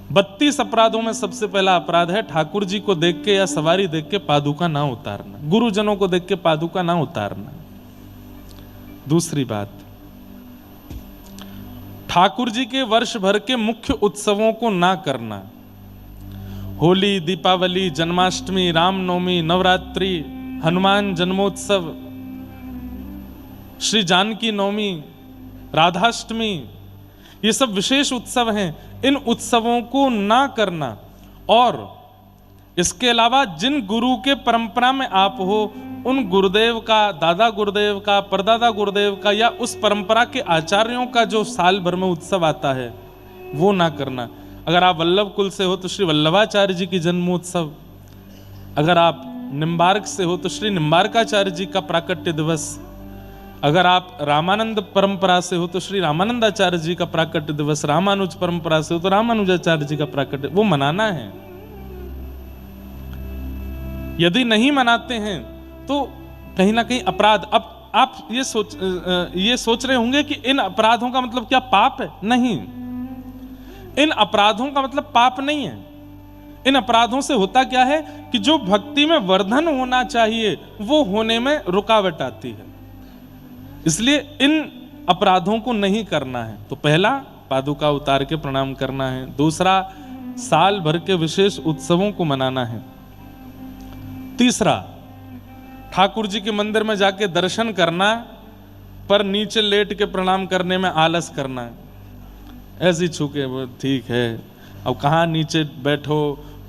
32 अपराधों में सबसे पहला अपराध है ठाकुर जी को देख के या सवारी देख के पादुका ना उतारना, गुरुजनों को देख के पादुका ना उतारना। दूसरी बात, ठाकुर जी के वर्ष भर के मुख्य उत्सवों को ना करना। होली, दीपावली, जन्माष्टमी, रामनवमी, नवरात्रि, हनुमान जन्मोत्सव, श्री जानकी नवमी, राधाष्टमी, ये सब विशेष उत्सव हैं। इन उत्सवों को ना करना। और इसके अलावा जिन गुरु के परंपरा में आप हो, उन गुरुदेव का, दादा गुरुदेव का, परदादा गुरुदेव का या उस परंपरा के आचार्यों का जो साल भर में उत्सव आता है वो ना करना। अगर आप वल्लभ कुल से हो तो श्री वल्लभाचार्य जी की जन्मोत्सव, अगर आप निम्बार्क से हो तो श्री निम्बार्काचार्य जी का प्राकट्य दिवस, अगर आप रामानंद परंपरा से हो तो श्री रामानंदाचार्य जी का प्राकट्य दिवस, रामानुज परंपरा से हो तो रामानुजाचार्य जी का प्राकट्य, वो मनाना है। यदि नहीं मनाते हैं तो कहीं ना कहीं अपराध। अब आप ये सोच रहे होंगे कि इन अपराधों का मतलब क्या पाप है? नहीं, इन अपराधों का मतलब पाप नहीं है। इन अपराधों से होता क्या है कि जो भक्ति में वर्धन होना चाहिए वो होने में रुकावट आती है। इसलिए इन अपराधों को नहीं करना है। तो पहला, पादुका उतार के प्रणाम करना है। दूसरा, साल भर के विशेष उत्सवों को मनाना है। तीसरा, ठाकुर जी के मंदिर में जाके दर्शन करना पर नीचे लेट के प्रणाम करने में आलस करना है। ऐसी छूके वो ठीक है, अब कहाँ नीचे बैठो,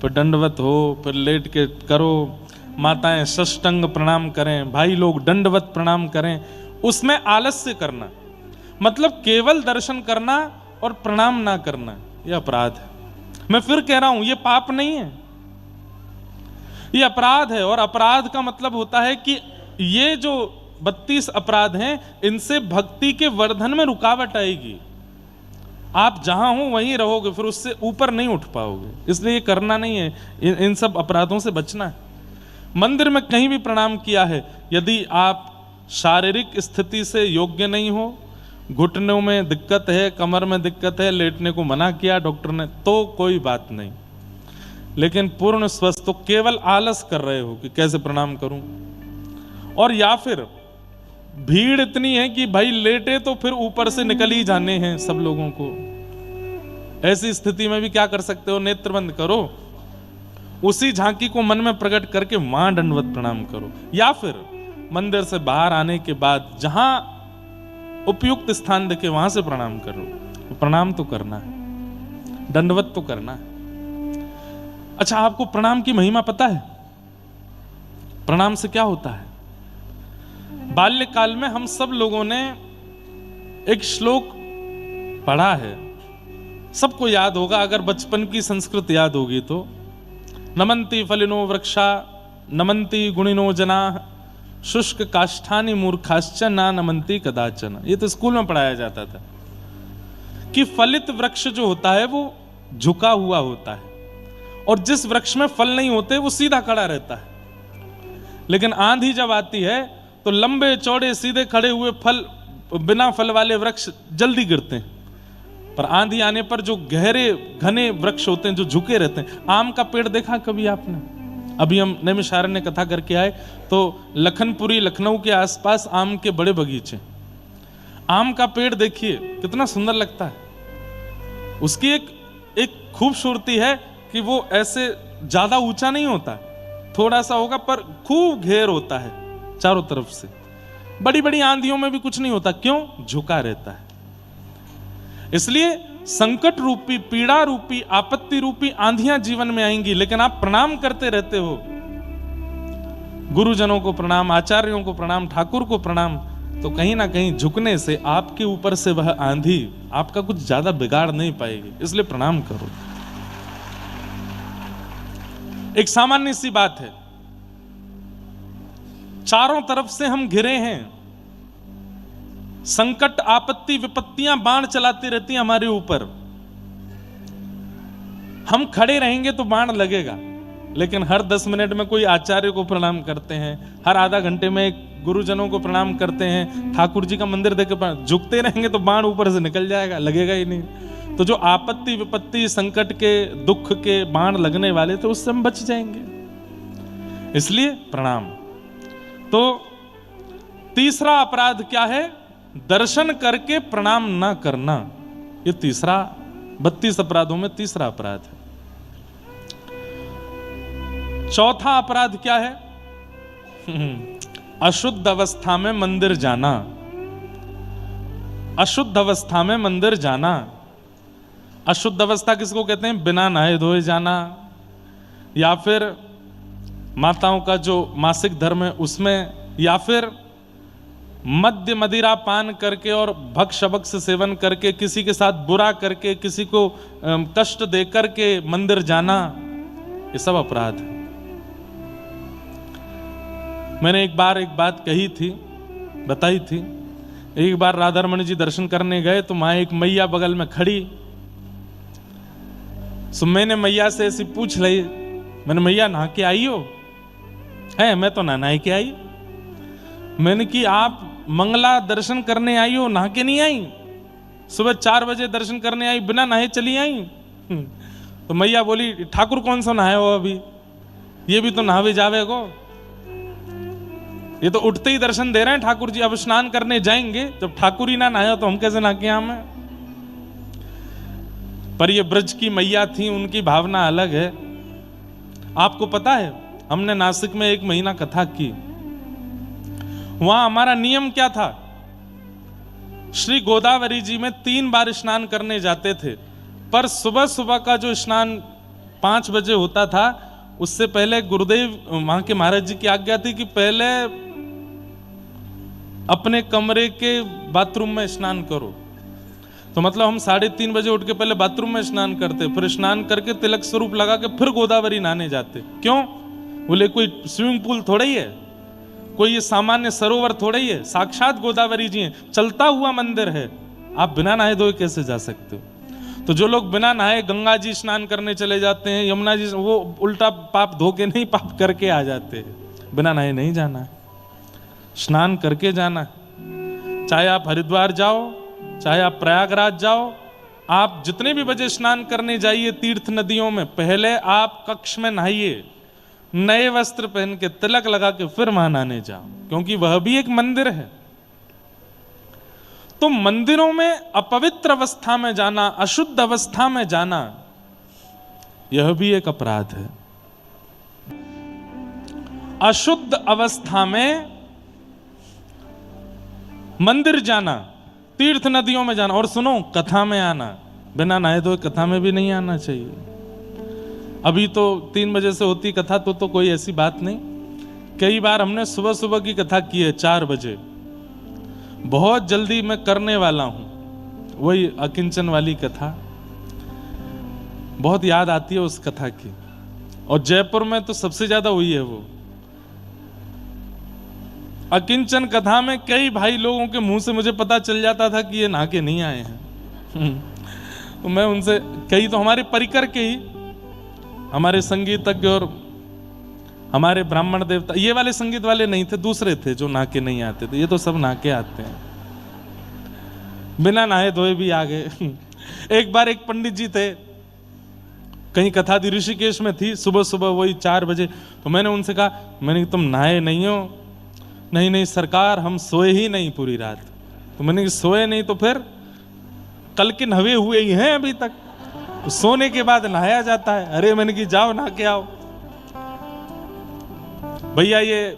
फिर दंडवत हो, फिर लेट के करो, माताएं सष्टंग प्रणाम करें, भाई लोग दंडवत प्रणाम करें, उसमें आलस्य करना, मतलब केवल दर्शन करना और प्रणाम ना करना, यह अपराध है। मैं फिर कह रहा हूं, यह पाप नहीं है, यह अपराध है। और अपराध का मतलब होता है कि ये जो 32 अपराध हैं, इनसे भक्ति के वर्धन में रुकावट आएगी। आप जहां हो वहीं रहोगे, फिर उससे ऊपर नहीं उठ पाओगे। इसलिए ये करना नहीं है, इन सब अपराधों से बचना है। मंदिर में कहीं भी प्रणाम किया है, यदि आप शारीरिक स्थिति से योग्य नहीं हो, घुटनों में दिक्कत है, कमर में दिक्कत है, लेटने को मना किया डॉक्टर ने, तो कोई बात नहीं। लेकिन पूर्ण स्वस्थ तो केवल आलस कर रहे हो कि कैसे प्रणाम करूं, और या फिर भीड़ इतनी है कि भाई लेटे तो फिर ऊपर से निकल ही जाने हैं सब लोगों को। ऐसी स्थिति में भी क्या कर सकते हो? नेत्र बंद करो, उसी झांकी को मन में प्रकट करके वहां दंडवत प्रणाम करो, या फिर मंदिर से बाहर आने के बाद जहां उपयुक्त स्थान देखे वहां से प्रणाम करो। प्रणाम तो करना है, दंडवत तो करना है। अच्छा, आपको प्रणाम की महिमा पता है? प्रणाम से क्या होता है? बाल्यकाल में हम सब लोगों ने एक श्लोक पढ़ा है, सबको याद होगा, अगर बचपन की संस्कृत याद होगी तो। नमन्ति फलिनो वृक्षा नमन्ति गुणिनो जना शुष्क काष्ठानि मूर्खाश्च ना नमन्ति कदाचन। ये तो स्कूल में पढ़ाया जाता था कि फलित वृक्ष जो होता है वो झुका हुआ होता है, और जिस वृक्ष में फल नहीं होते वो सीधा खड़ा रहता है। लेकिन आंधी जब आती है तो लंबे चौड़े सीधे खड़े हुए फल, बिना फल वाले वृक्ष जल्दी गिरते हैं, पर आंधी आने पर जो गहरे घने वृक्ष होते हैं जो झुके रहते हैं। आम का पेड़ देखा कभी आपने? अभी हम नैमिषारण्य कथा करके आए तो लखनपुरी, लखनऊ के आसपास आम के बड़े बगीचे, आम का पेड़ देखिए कितना सुंदर लगता है। उसकी एक खूबसूरती है कि वो ऐसे ज्यादा ऊंचा नहीं होता, थोड़ा सा होगा पर खूब घेर होता है चारों तरफ से। बड़ी बड़ी आंधियों में भी कुछ नहीं होता, क्यों? झुका रहता है। इसलिए संकट रूपी, पीड़ा रूपी, आपत्ति रूपी आंधियां जीवन में आएंगी, लेकिन आप प्रणाम करते रहते हो, गुरुजनों को प्रणाम, आचार्यों को प्रणाम, ठाकुर को प्रणाम, तो कहीं ना कहीं झुकने से आपके ऊपर से वह आंधी आपका कुछ ज्यादा बिगाड़ नहीं पाएगी। इसलिए प्रणाम करो। एक सामान्य सी बात है, चारों तरफ से हम घिरे हैं, संकट, आपत्ति, विपत्तियां बाण चलाती रहती हैं हमारे ऊपर। हम खड़े रहेंगे तो बाण लगेगा, लेकिन हर 10 मिनट में कोई आचार्य को प्रणाम करते हैं, हर आधा घंटे में गुरुजनों को प्रणाम करते हैं, ठाकुर जी का मंदिर देख के झुकते रहेंगे तो बाण ऊपर से निकल जाएगा, लगेगा ही नहीं। तो जो आपत्ति विपत्ति संकट के दुख के बाण लगने वाले थे उससे हम बच जाएंगे, इसलिए प्रणाम। तो तीसरा अपराध क्या है? दर्शन करके प्रणाम ना करना। ये तीसरा 32 अपराधों में तीसरा अपराध है। चौथा अपराध क्या है? अशुद्ध अवस्था में मंदिर जाना। अशुद्ध अवस्था में मंदिर जाना। अशुद्ध अवस्था किसको कहते हैं? बिना नहाए धोए जाना, या फिर माताओं का जो मासिक धर्म है उसमें, या फिर मद्य मदिरा पान करके और भक्ष भक्ष सेवन करके किसी के साथ बुरा करके किसी को कष्ट दे करके मंदिर जाना, ये सब अपराध है। मैंने एक बार एक बात कही थी, बताई थी। एक बार राधा रमन जी दर्शन करने गए तो वहां एक मैया बगल में खड़ी। सो मैंने मैया से ऐसी पूछ ली, मैंने मैया नहा के आई हो? है, मैं तो नहा के आई। मैंने कि आप मंगला दर्शन करने आई हो, नहा के नहीं आई? सुबह 4 बजे दर्शन करने आई, बिना नहाए चली आई? तो मैया बोली, ठाकुर कौन सा नहाए हो अभी? ये भी तो नहावे जावे को, ये तो उठते ही दर्शन दे रहे हैं ठाकुर जी। अब स्नान करने जाएंगे, जब ठाकुर ही ना नहाया तो हम कैसे नहा के आए? पर ये ब्रज की मैया थी, उनकी भावना अलग है। आपको पता है, हमने नासिक में 1 महीना कथा की। वहां हमारा नियम क्या था? श्री गोदावरी जी में 3 बार स्नान करने जाते थे, पर सुबह सुबह का जो स्नान 5 बजे होता था, उससे पहले गुरुदेव वहां के महाराज जी की आज्ञा थी कि पहले अपने कमरे के बाथरूम में स्नान करो। तो मतलब हम 3:30 बजे उठ के पहले बाथरूम में स्नान करते, फिर स्नान करके तिलक स्वरूप लगा के फिर गोदावरी नहाने जाते। क्यों? बोले कोई स्विमिंग पूल थोड़ा ही है, कोई ये सामान्य सरोवर थोड़ा ही है, साक्षात गोदावरी जी हैं, चलता हुआ मंदिर है, आप बिना नहाए धोए कैसे जा सकते हो? तो जो लोग बिना नहाए गंगा जी स्नान करने चले जाते हैं, यमुना जी, वो उल्टा पाप धो के नहीं, पाप करके आ जाते हैं। बिना नहाए नहीं जाना, स्नान करके जाना। चाहे आप हरिद्वार जाओ, चाहे आप प्रयागराज जाओ, आप जितने भी बजे स्नान करने जाइए तीर्थ नदियों में, पहले आप कक्ष में नहाइए, नए वस्त्र पहन के तिलक लगा के फिर वहां नहाने जाओ, क्योंकि वह भी एक मंदिर है। तो मंदिरों में अपवित्र अवस्था में जाना, अशुद्ध अवस्था में जाना, यह भी एक अपराध है। अशुद्ध अवस्था में मंदिर जाना, तीर्थ नदियों में जाना, और सुनो, कथा में आना, बिना नहाए धोए कथा में भी नहीं आना चाहिए। अभी तो 3 बजे से होती कथा, तो कोई ऐसी बात नहीं। कई बार हमने सुबह सुबह की कथा की है 4 बजे। बहुत जल्दी मैं करने वाला हूं वही अकिंचन वाली कथा, बहुत याद आती है उस कथा की। और जयपुर में तो सबसे ज्यादा वही है। वो अकिंचन कथा में कई भाई लोगों के मुंह से मुझे पता चल जाता था कि ये नहा के नहीं आए हैं। तो मैं उनसे, कई तो हमारे परिकर के ही, हमारे संगीतज्ञ और हमारे ब्राह्मण देवता, ये वाले संगीत वाले नहीं थे, दूसरे थे जो नहा के नहीं आते थे। ये तो सब नहा के आते हैं, बिना नहाए धोए भी आ गए। एक बार एक पंडित जी थे, कहीं कथा थी, ऋषिकेश में थी, सुबह सुबह वही 4 बजे। तो मैंने उनसे कहा, मैंने तुम नहाए नहीं हो? नहीं नहीं सरकार, हम सोए ही नहीं पूरी रात। तो मैंने कहा सोए नहीं तो फिर कल के नहाए हुए ही हैं अभी तक, तो सोने के बाद नहाया जाता है। अरे मैंने कि जाओ नहा के आओ। भैया ये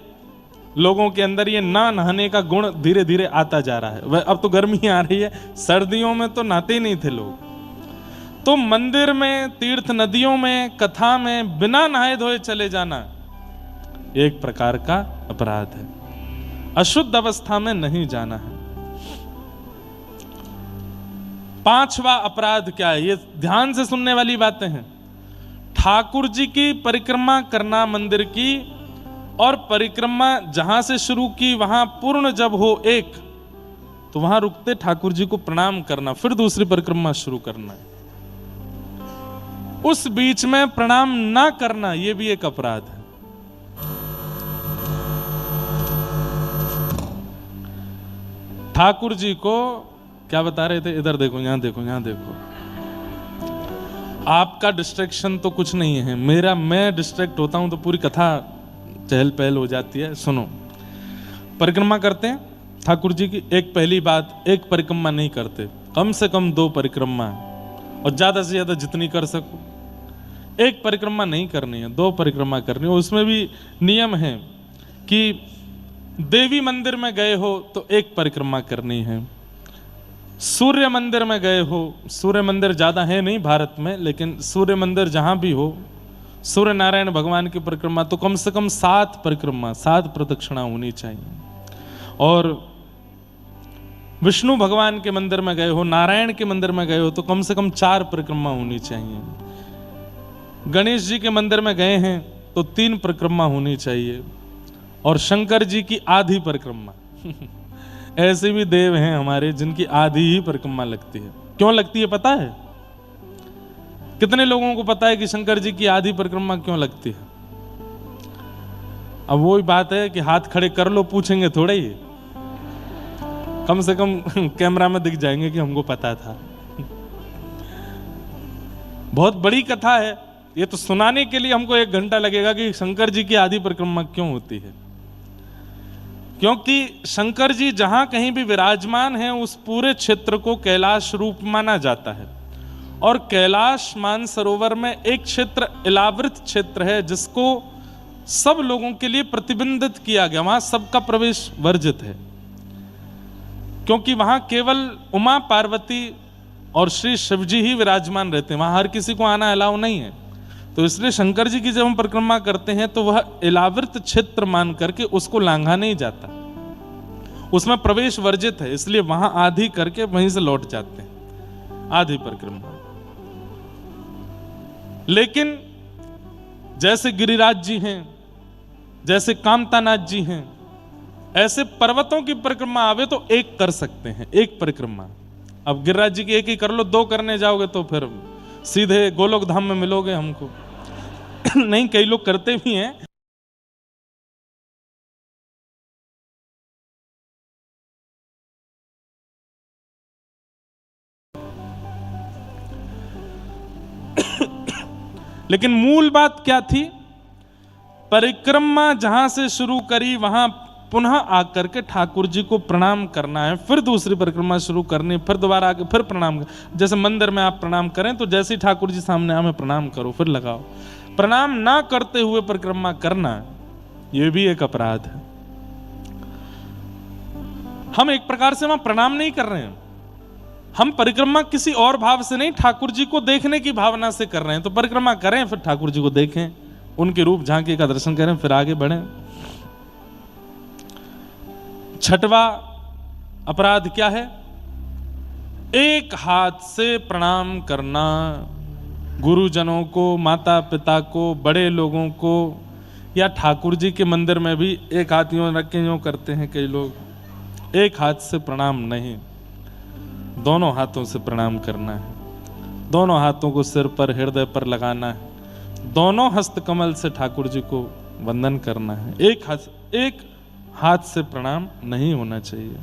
लोगों के अंदर ये ना नहाने का गुण धीरे धीरे आता जा रहा है। अब तो गर्मी आ रही है, सर्दियों में तो नहाते ही नहीं थे लोग। तो मंदिर में, तीर्थ नदियों में, कथा में बिना नहाए धोए चले जाना एक प्रकार का अपराध है। अशुद्ध अवस्था में नहीं जाना है। 5वां अपराध क्या है? ये ध्यान से सुनने वाली बातें हैं। ठाकुर जी की परिक्रमा करना मंदिर की, और परिक्रमा जहां से शुरू की वहां पूर्ण जब हो एक, तो वहां रुकते ठाकुर जी को प्रणाम करना, फिर दूसरी परिक्रमा शुरू करना। उस बीच में प्रणाम ना करना, यह भी एक अपराध है। ठाकुर जी को क्या बता रहे थे? इधर देखो, यहां देखो, यहां देखो। आपका डिस्ट्रैक्शन तो कुछ नहीं है, मेरा मैं डिस्ट्रैक्ट होता हूं तो पूरी कथा चहल पहल हो जाती है। सुनो, परिक्रमा करते हैं ठाकुर जी की, एक पहली बात, एक परिक्रमा नहीं करते, कम से कम 2 परिक्रमा, और ज्यादा से ज्यादा जितनी कर सको। एक परिक्रमा नहीं करनी है, 2 परिक्रमा करनी है। उसमें भी नियम है कि देवी मंदिर में गए हो तो 1 परिक्रमा करनी है, सूर्य मंदिर में गए हो, सूर्य मंदिर ज्यादा है नहीं भारत में, लेकिन सूर्य मंदिर जहां भी हो, सूर्य नारायण भगवान की परिक्रमा तो कम से कम 7 परिक्रमा, 7 प्रदक्षिणा होनी चाहिए। और विष्णु भगवान के मंदिर में गए हो, नारायण के मंदिर में गए हो तो कम से कम 4 परिक्रमा होनी चाहिए। गणेश जी के मंदिर में गए हैं तो 3 परिक्रमा होनी चाहिए, और शंकर जी की आधी परिक्रमा ऐसे भी देव हैं हमारे जिनकी आधी ही परिक्रमा लगती है। क्यों लगती है पता है? कितने लोगों को पता है कि शंकर जी की आधी परिक्रमा क्यों लगती है? अब वही बात है कि हाथ खड़े कर लो, पूछेंगे थोड़े ही, कम से कम कैमरा में दिख जाएंगे कि हमको पता था। बहुत बड़ी कथा है ये, तो सुनाने के लिए हमको 1 घंटा लगेगा कि शंकर जी की आधी परिक्रमा क्यों होती है। क्योंकि शंकर जी जहां कहीं भी विराजमान हैं उस पूरे क्षेत्र को कैलाश रूप माना जाता है, और कैलाश मानसरोवर में एक क्षेत्र इलावृत क्षेत्र है जिसको सब लोगों के लिए प्रतिबंधित किया गया, वहां सबका प्रवेश वर्जित है, क्योंकि वहां केवल उमा पार्वती और श्री शिवजी ही विराजमान रहते हैं, वहां हर किसी को आना अलाउ नहीं है। तो इसलिए शंकर जी की जब हम परिक्रमा करते हैं तो वह इलावृत क्षेत्र मान करके उसको लांघा नहीं जाता, उसमें प्रवेश वर्जित है, इसलिए वहां आधी करके वहीं से लौट जाते हैं, आधी परिक्रमा। लेकिन जैसे गिरिराज जी हैं, जैसे कामतानाथ जी हैं, ऐसे पर्वतों की परिक्रमा आवे तो 1 कर सकते हैं, 1 परिक्रमा। अब गिरिराज जी की 1 ही कर लो, 2 करने जाओगे तो फिर सीधे गोलोक धाम में मिलोगे हमको। नहीं, कई लोग करते भी हैं। लेकिन मूल बात क्या थी? परिक्रमा जहां से शुरू करी वहां पुनः आकर के ठाकुर जी को प्रणाम करना है, फिर दूसरी परिक्रमा शुरू करनी, फिर दोबारा आके फिर प्रणाम। जैसे मंदिर में आप प्रणाम करें तो जैसे ही ठाकुर जी सामने आए प्रणाम करो, फिर लगाओ। प्रणाम ना करते हुए परिक्रमा करना यह भी एक अपराध है। हम एक प्रकार से वहां प्रणाम नहीं कर रहे हैं, हम परिक्रमा किसी और भाव से नहीं, ठाकुर जी को देखने की भावना से कर रहे हैं। तो परिक्रमा करें, फिर ठाकुर जी को देखें, उनके रूप झांकी का दर्शन करें, फिर आगे बढ़ें। 6वां अपराध क्या है? एक हाथ से प्रणाम करना, गुरुजनों को, माता पिता को, बड़े लोगों को, या ठाकुर जी के मंदिर में भी 1 हाथ यूं रख के यूं करते हैं कई लोग। 1 हाथ से प्रणाम नहीं, दोनों हाथों से प्रणाम करना है, दोनों हाथों को सिर पर, हृदय पर लगाना है, दोनों हस्त कमल से ठाकुर जी को वंदन करना है। एक हाथ से प्रणाम नहीं होना चाहिए।